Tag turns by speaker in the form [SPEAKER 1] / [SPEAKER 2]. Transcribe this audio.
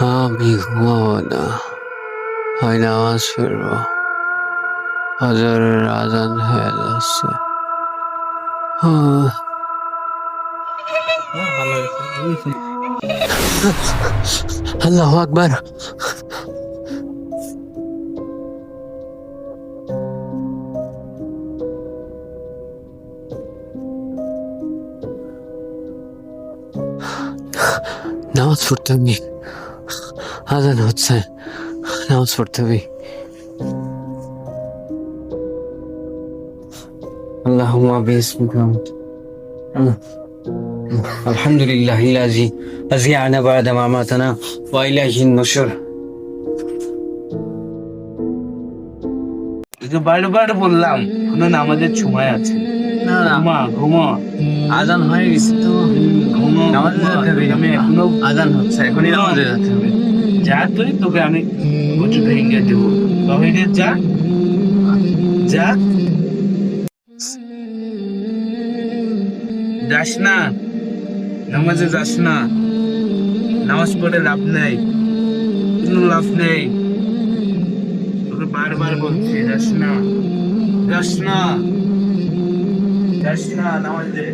[SPEAKER 1] আমি ঘুমাবো না, হয় নামাজ পড়বো। ফজরের আজান হয়ে যাচ্ছে। আল্লাহু আকবার। নামাজ পড়তে হবে, আজান হচ্ছে, নামাজ পড়তে হবে। اللهم باسمك الحمد لله الذي أحيانا بعد ما أماتنا وإليه النشور.
[SPEAKER 2] বারবার বললাম কোনো নামাজের সময় আছে।
[SPEAKER 1] না না,
[SPEAKER 2] ঘুমা
[SPEAKER 1] আজান হয়ে গেছে তো,
[SPEAKER 2] ঘুমো
[SPEAKER 1] নামাজে যেতে হবে।
[SPEAKER 2] আমি এখনো
[SPEAKER 1] আজান হচ্ছে, এখনই নামাজে যেতে হবে।
[SPEAKER 2] যা তুই, তোকে আমি উঁচু ভেঙে দেবো। তবে যা যা, যাস না, নামাজে যাস না। নামাজ পড়ে লাভ নেই, কোনো লাভ নেই। তোকে বারবার বলছি যাস না, যাস না, যাস না নামাজে।